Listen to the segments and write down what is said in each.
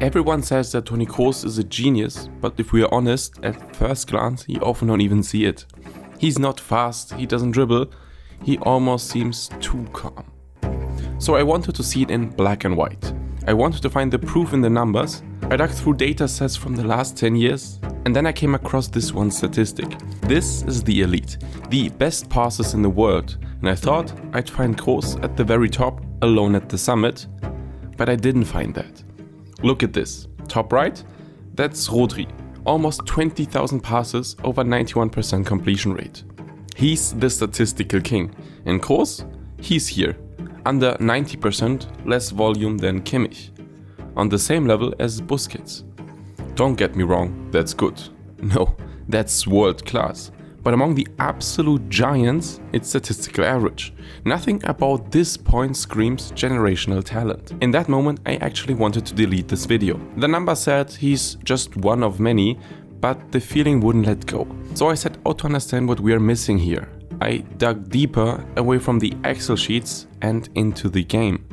Everyone says that Toni Kroos is a genius, but if we are honest, at first glance, he often don't even see it. He's not fast, he doesn't dribble, he almost seems too calm. So I wanted to see it in black and white. I wanted to find the proof in the numbers. I dug through data sets from the last 10 years, and then I came across this one statistic. This is the elite, the best passers in the world, and I thought I'd find Kroos at the very top, alone at the summit, but I didn't find that. Look at this. Top right, that's Rodri. Almost 20,000 passes, over 91% completion rate. He's the statistical king. And Kroos? He's here. Under 90%, less volume than Kimmich. On the same level as Busquets. Don't get me wrong, that's good. No, that's world class. But among the absolute giants, it's statistical average. Nothing about this point screams generational talent. In that moment, I actually wanted to delete this video. The number said he's just one of many, but the feeling wouldn't let go. So I set out to understand what we are missing here. I dug deeper, away from the Excel sheets and into the game.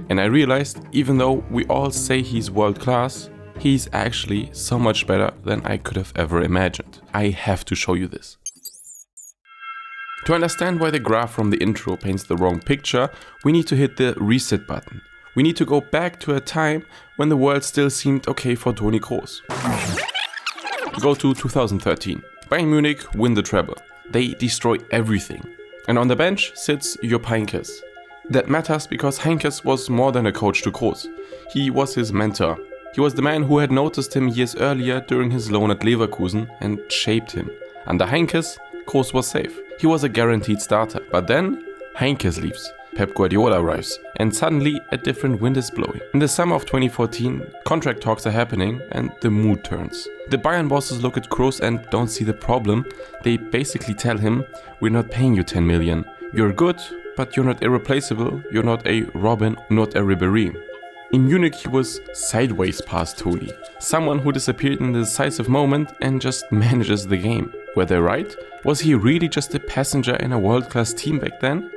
And I realized, even though we all say he's world class, he's actually so much better than I could have ever imagined. I have to show you this. To understand why the graph from the intro paints the wrong picture, we need to hit the reset button. We need to go back to a time when the world still seemed okay for Toni Kroos. Go to 2013. Bayern Munich win the treble. They destroy everything. And on the bench sits Jupp Heynckes. That matters because Heynckes was more than a coach to Kroos. He was his mentor. He was the man who had noticed him years earlier during his loan at Leverkusen and shaped him. Under Heynckes, Kroos was safe. He was a guaranteed starter. But then, Heynckes leaves. Pep Guardiola arrives. And suddenly, a different wind is blowing. In the summer of 2014, contract talks are happening and the mood turns. The Bayern bosses look at Kroos and don't see the problem. They basically tell him, we're not paying you 10 million. You're good, but you're not irreplaceable. You're not a Robin, not a Ribéry. In Munich, he was sideways past Toni. Someone who disappeared in the decisive moment and just manages the game. Were they right? Was he really just a passenger in a world-class team back then?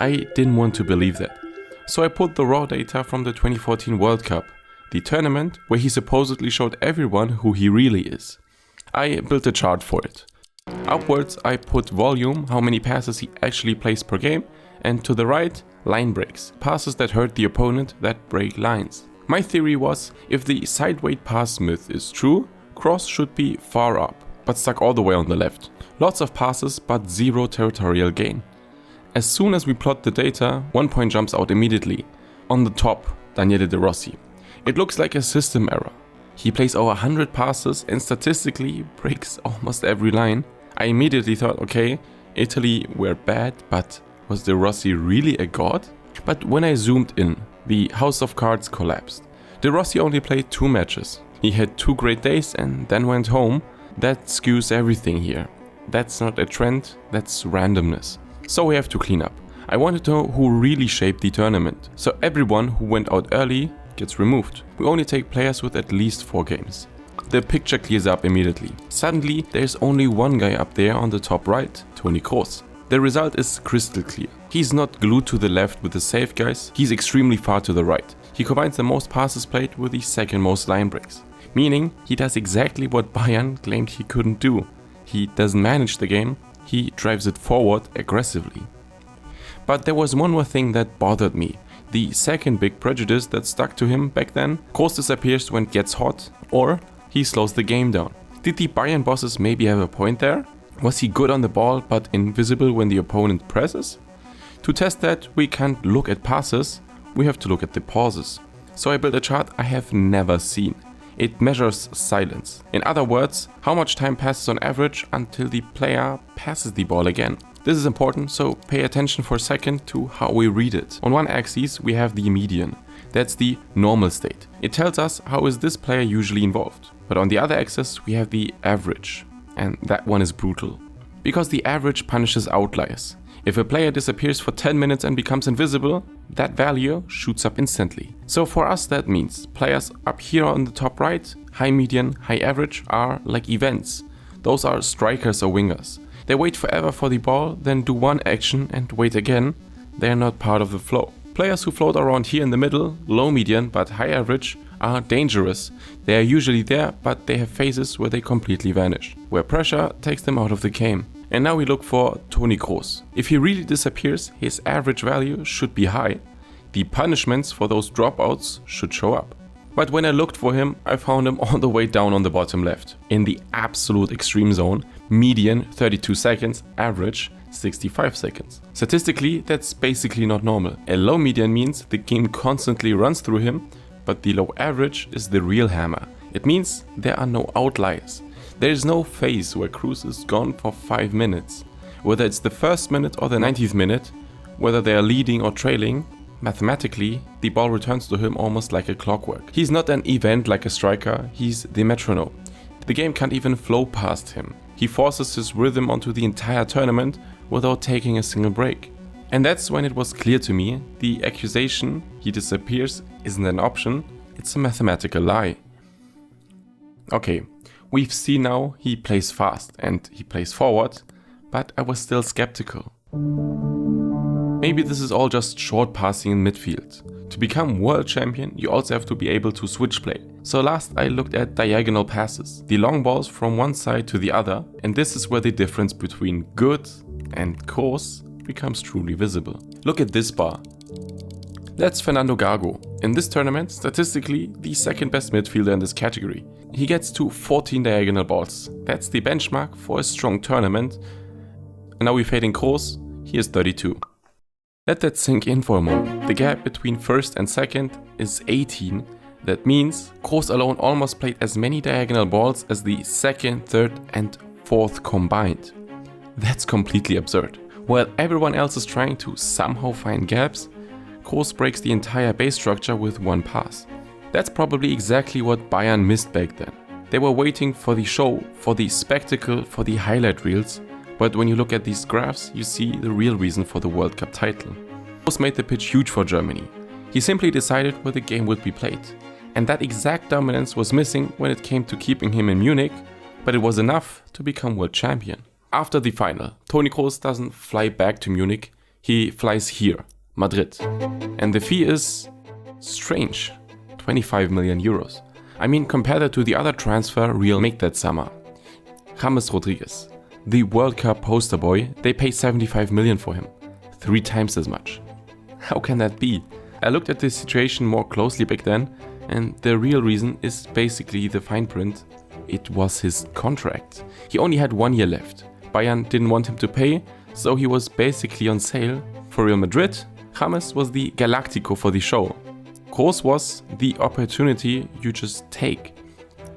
I didn't want to believe that. So I put the raw data from the 2014 World Cup, the tournament where he supposedly showed everyone who he really is. I built a chart for it. Upwards I put volume, how many passes he actually plays per game, and to the right, line breaks, passes that hurt the opponent, that break lines. My theory was, if the sideways pass myth is true, Kroos should be far up, but stuck all the way on the left. Lots of passes, but zero territorial gain. As soon as we plot the data, 1 point jumps out immediately. On the top, Daniele De Rossi. It looks like a system error. He plays over 100 passes and statistically breaks almost every line. I immediately thought, okay, Italy were bad, but was De Rossi really a god? But when I zoomed in, the house of cards collapsed. De Rossi only played 2 matches. He had 2 great days and then went home. That skews everything here. That's not a trend, that's randomness. So we have to clean up. I wanted to know who really shaped the tournament. So everyone who went out early gets removed. We only take players with at least 4 games. The picture clears up immediately. Suddenly there's only one guy up there on the top right, Toni Kroos. The result is crystal clear. He's not glued to the left with the safe guys, he's extremely far to the right. He combines the most passes played with the second most line breaks. Meaning, he does exactly what Bayern claimed he couldn't do. He doesn't manage the game, he drives it forward aggressively. But there was one more thing that bothered me. The second big prejudice that stuck to him back then, Kroos disappears when it gets hot, or he slows the game down. Did the Bayern bosses maybe have a point there? Was he good on the ball but invisible when the opponent presses? To test that, we can't look at passes, we have to look at the pauses. So I built a chart I have never seen. It measures silence. In other words, how much time passes on average until the player passes the ball again. This is important, so pay attention for a second to how we read it. On one axis we have the median. That's the normal state. It tells us how is this player usually involved. But on the other axis we have the average. And that one is brutal. Because the average punishes outliers. If a player disappears for 10 minutes and becomes invisible, that value shoots up instantly. So for us that means players up here on the top right, high median, high average are like events. Those are strikers or wingers. They wait forever for the ball, then do one action and wait again. They are not part of the flow. Players who float around here in the middle, low median but high average, are dangerous. They are usually there, but they have phases where they completely vanish, where pressure takes them out of the game. And now we look for Toni Kroos. If he really disappears, his average value should be high. The punishments for those dropouts should show up. But when I looked for him, I found him all the way down on the bottom left, in the absolute extreme zone, median 32 seconds, average 65 seconds. Statistically, that's basically not normal. A low median means the game constantly runs through him, but the low average is the real hammer. It means there are no outliers. There is no phase where Kroos is gone for 5 minutes. Whether it's the first minute or the 90th minute, whether they are leading or trailing, mathematically, the ball returns to him almost like a clockwork. He's not an event like a striker, he's the metronome. The game can't even flow past him. He forces his rhythm onto the entire tournament without taking a single break. And that's when it was clear to me, the accusation he disappears isn't an option, it's a mathematical lie. Okay, we've seen now he plays fast and he plays forward, but I was still skeptical. Maybe this is all just short passing in midfield. To become world champion, you also have to be able to switch play. So last I looked at diagonal passes, the long balls from one side to the other, and this is where the difference between good and Kroos becomes truly visible. Look at this bar. That's Fernando Gago. In this tournament, statistically, the second best midfielder in this category. He gets to 14 diagonal balls. That's the benchmark for a strong tournament. And now we're fading Kroos, he is 32. Let that sink in for a moment. The gap between first and second is 18. That means Kroos alone almost played as many diagonal balls as the second, third and fourth combined. That's completely absurd. While everyone else is trying to somehow find gaps, Kroos breaks the entire base structure with one pass. That's probably exactly what Bayern missed back then. They were waiting for the show, for the spectacle, for the highlight reels, but when you look at these graphs, you see the real reason for the World Cup title. Kroos made the pitch huge for Germany. He simply decided where the game would be played. And that exact dominance was missing when it came to keeping him in Munich, but it was enough to become world champion. After the final, Toni Kroos doesn't fly back to Munich, he flies here, Madrid. And the fee is strange, 25 million euros. I mean, compare that to the other transfer Real made that summer. James Rodriguez, the World Cup poster boy, they pay 75 million for him, 3 times as much. How can that be? I looked at this situation more closely back then, and the real reason is basically the fine print. It was his contract. He only had 1 year left. Bayern didn't want him to pay, so he was basically on sale. For Real Madrid, James was the Galactico for the show. Kroos was the opportunity you just take.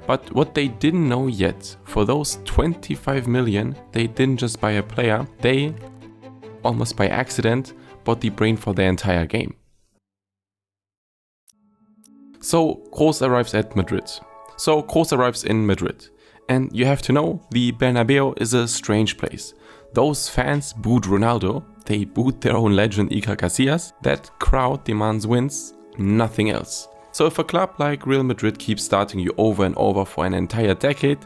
But what they didn't know yet, for those 25 million, they didn't just buy a player, they, almost by accident, bought the brain for their entire game. So Kroos arrives in Madrid. And you have to know, the Bernabeu is a strange place. Those fans booed Ronaldo, they booed their own legend Iker Casillas. That crowd demands wins, nothing else. So if a club like Real Madrid keeps starting you over and over for an entire decade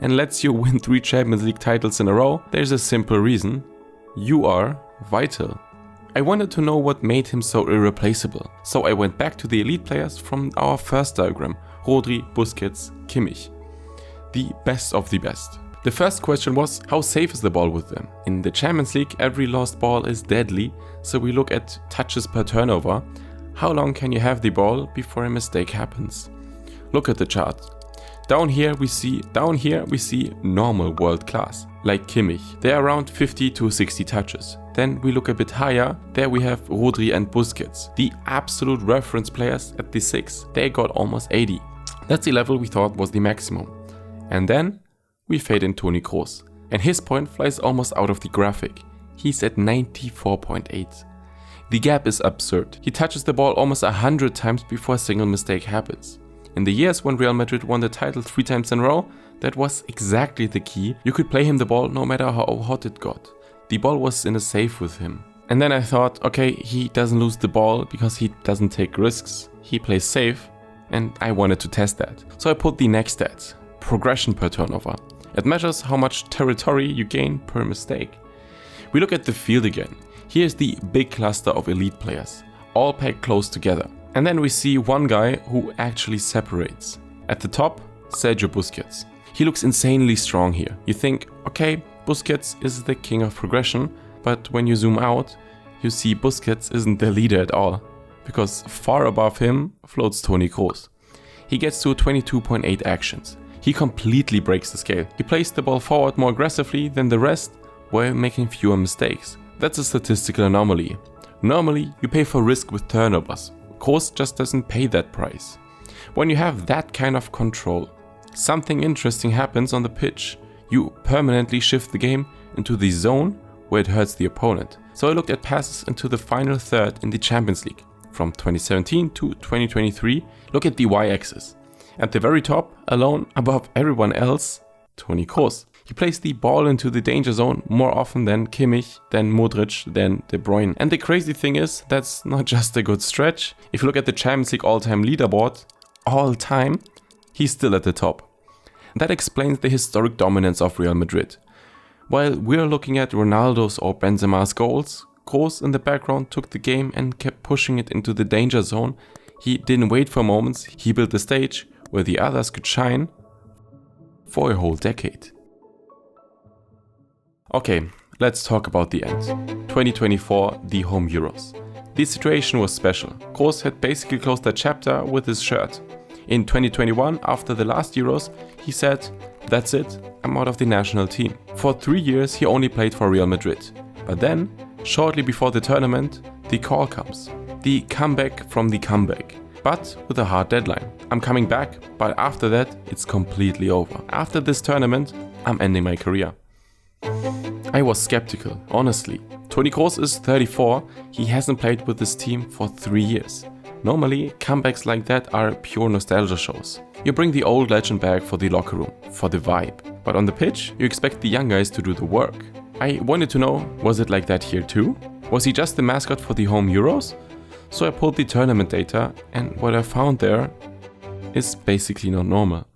and lets you win 3 Champions League titles in a row, there's a simple reason. You are vital. I wanted to know what made him so irreplaceable. So I went back to the elite players from our first diagram, Rodri, Busquets, Kimmich. The best of the best. The first question was, how safe is the ball with them? In the Champions League, every lost ball is deadly, so we look at touches per turnover. How long can you have the ball before a mistake happens? Look at the chart. Down here we see normal world class, like Kimmich. They are around 50 to 60 touches. Then we look a bit higher, there we have Rodri and Busquets, the absolute reference players at the 6. They got almost 80. That's the level we thought was the maximum. And then we fade in Toni Kroos, and his point flies almost out of the graphic. He's at 94.8. The gap is absurd. He touches the ball almost 100 times before a single mistake happens. In the years when Real Madrid won the title 3 times in a row, that was exactly the key. You could play him the ball no matter how hot it got. The ball was in a safe with him. And then I thought, okay, he doesn't lose the ball because he doesn't take risks. He plays safe, and I wanted to test that. So I put the next stat, progression per turnover. It measures how much territory you gain per mistake. We look at the field again. Here's the big cluster of elite players, all packed close together. And then we see one guy who actually separates. At the top, Sergio Busquets. He looks insanely strong here. You think, okay, Busquets is the king of progression, but when you zoom out, you see Busquets isn't the leader at all, because far above him floats Toni Kroos. He gets to 22.8 actions. He completely breaks the scale. He plays the ball forward more aggressively than the rest while making fewer mistakes. That's a statistical anomaly. Normally, you pay for risk with turnovers. Kroos just doesn't pay that price. When you have that kind of control, something interesting happens on the pitch. You permanently shift the game into the zone where it hurts the opponent. So I looked at passes into the final third in the Champions League. From 2017 to 2023, look at the y-axis. At the very top, alone above everyone else, Toni Kroos. He plays the ball into the danger zone more often than Kimmich, than Modric, than De Bruyne. And the crazy thing is, that's not just a good stretch. If you look at the Champions League all-time leaderboard, all time, he's still at the top. That explains the historic dominance of Real Madrid. While we're looking at Ronaldo's or Benzema's goals, Kroos in the background took the game and kept pushing it into the danger zone. He didn't wait for moments, he built the stage where the others could shine for a whole decade. Okay, let's talk about the end. 2024, the home Euros. The situation was special. Kroos had basically closed the chapter with his shirt. In 2021, after the last Euros, he said, "That's it, I'm out of the national team." For 3 years, he only played for Real Madrid. But then, shortly before the tournament, the call comes. The comeback from the comeback. But with a hard deadline. I'm coming back, but after that, it's completely over. After this tournament, I'm ending my career. I was skeptical, honestly. Toni Kroos is 34, he hasn't played with this team for 3 years. Normally, comebacks like that are pure nostalgia shows. You bring the old legend back for the locker room, for the vibe. But on the pitch, you expect the young guys to do the work. I wanted to know, was it like that here too? Was he just the mascot for the home Euros? So I pulled the tournament data, and what I found there is basically not normal.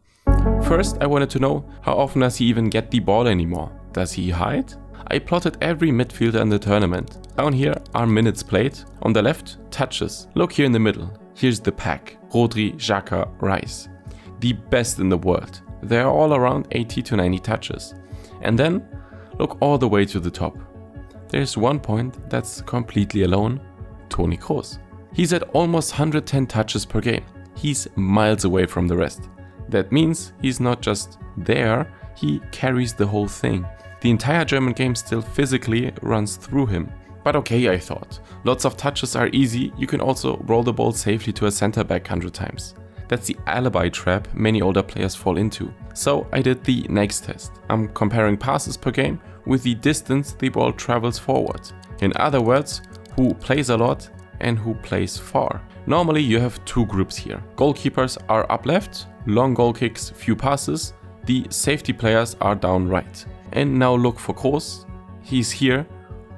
First, I wanted to know, how often does he even get the ball anymore? Does he hide? I plotted every midfielder in the tournament. Down here are minutes played. On the left, touches. Look here in the middle. Here's the pack. Rodri, Xhaka, Rice. The best in the world. They are all around 80 to 90 touches. And then, look all the way to the top. There's one point that's completely alone. Toni Kroos. He's at almost 110 touches per game. He's miles away from the rest. That means he's not just there, he carries the whole thing. The entire German game still physically runs through him. But okay, I thought. Lots of touches are easy, you can also roll the ball safely to a center back 100 times. That's the alibi trap many older players fall into. So I did the next test. I'm comparing passes per game with the distance the ball travels forward. In other words, who plays a lot and who plays far. Normally you have two groups here. Goalkeepers are up left, long goal kicks, few passes. The safety players are down right. And now look for Kroos. He's here,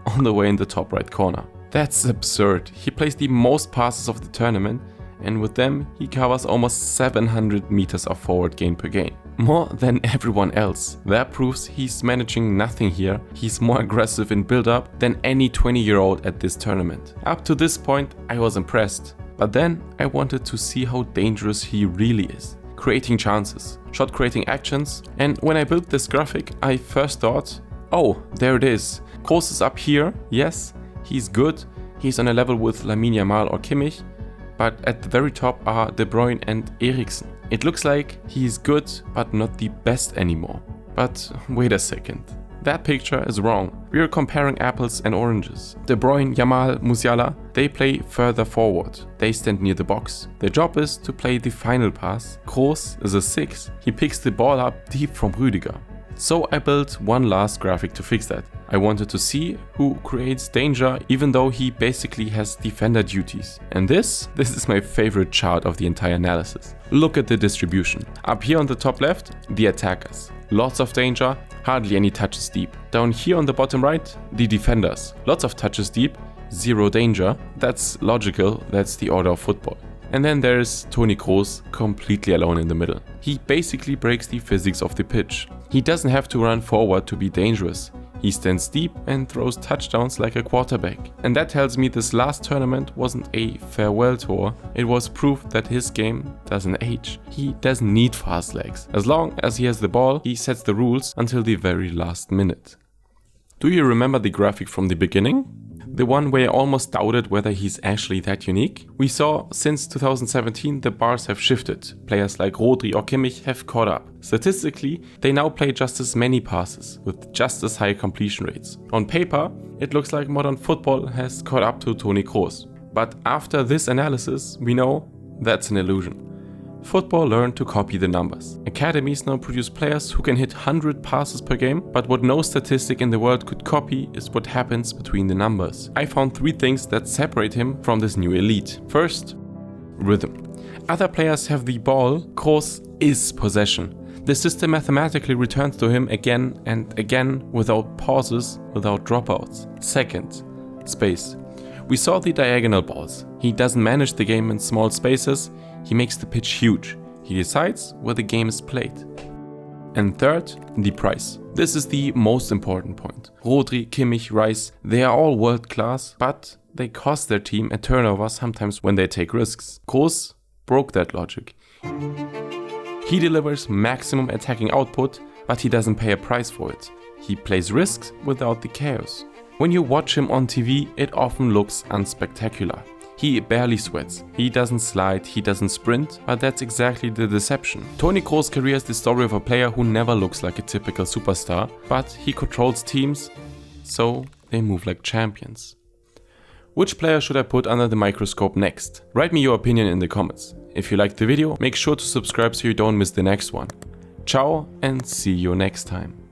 on the way in the top right corner. That's absurd. He plays the most passes of the tournament, and with them he covers almost 700 meters of forward gain per game. More than everyone else. That proves he's managing nothing here. He's more aggressive in build-up than any 20-year-old at this tournament. Up to this point I was impressed, but then I wanted to see how dangerous he really is. Creating chances, shot creating actions, and when I built this graphic I first thought, oh, there it is. Kroos is up here, yes, he's good, he's on a level with Lamine Yamal or Kimmich, but at the very top are De Bruyne and Eriksen. It looks like he's good, but not the best anymore. But wait a second, that picture is wrong. We are comparing apples and oranges. De Bruyne, Yamal, Musiala, they play further forward. They stand near the box. Their job is to play the final pass. Kroos is a 6. He picks the ball up deep from Rüdiger. So I built one last graphic to fix that. I wanted to see who creates danger even though he basically has defender duties. And this is my favorite chart of the entire analysis. Look at the distribution. Up here on the top left, the attackers. Lots of danger, hardly any touches deep. Down here on the bottom right, the defenders. Lots of touches deep, zero danger. That's logical, that's the order of football. And then there's Toni Kroos, completely alone in the middle. He basically breaks the physics of the pitch. He doesn't have to run forward to be dangerous. He stands deep and throws touchdowns like a quarterback. And that tells me this last tournament wasn't a farewell tour, it was proof that his game doesn't age. He doesn't need fast legs. As long as he has the ball, he sets the rules until the very last minute. Do you remember the graphic from the beginning? The one where I almost doubted whether he's actually that unique? We saw since 2017 the bars have shifted. Players like Rodri or Kimmich have caught up. Statistically, they now play just as many passes, with just as high completion rates. On paper, it looks like modern football has caught up to Toni Kroos. But after this analysis, we know that's an illusion. Football learned to copy the numbers. Academies now produce players who can hit 100 passes per game, but what no statistic in the world could copy is what happens between the numbers. I found 3 things that separate him from this new elite. First, rhythm. Other players have the ball, Kroos is possession. The system mathematically returns to him again and again without pauses, without dropouts. Second, space. We saw the diagonal balls. He doesn't manage the game in small spaces, he makes the pitch huge. He decides where the game is played. And third, the price. This is the most important point. Rodri, Kimmich, Rice, they are all world class, but they cost their team a turnover sometimes when they take risks. Kroos broke that logic. He delivers maximum attacking output, but he doesn't pay a price for it. He plays risks without the chaos. When you watch him on TV, it often looks unspectacular. He barely sweats, he doesn't slide, he doesn't sprint, but that's exactly the deception. Toni Kroos' career is the story of a player who never looks like a typical superstar, but he controls teams, so they move like champions. Which player should I put under the microscope next? Write me your opinion in the comments. If you liked the video, make sure to subscribe so you don't miss the next one. Ciao and see you next time.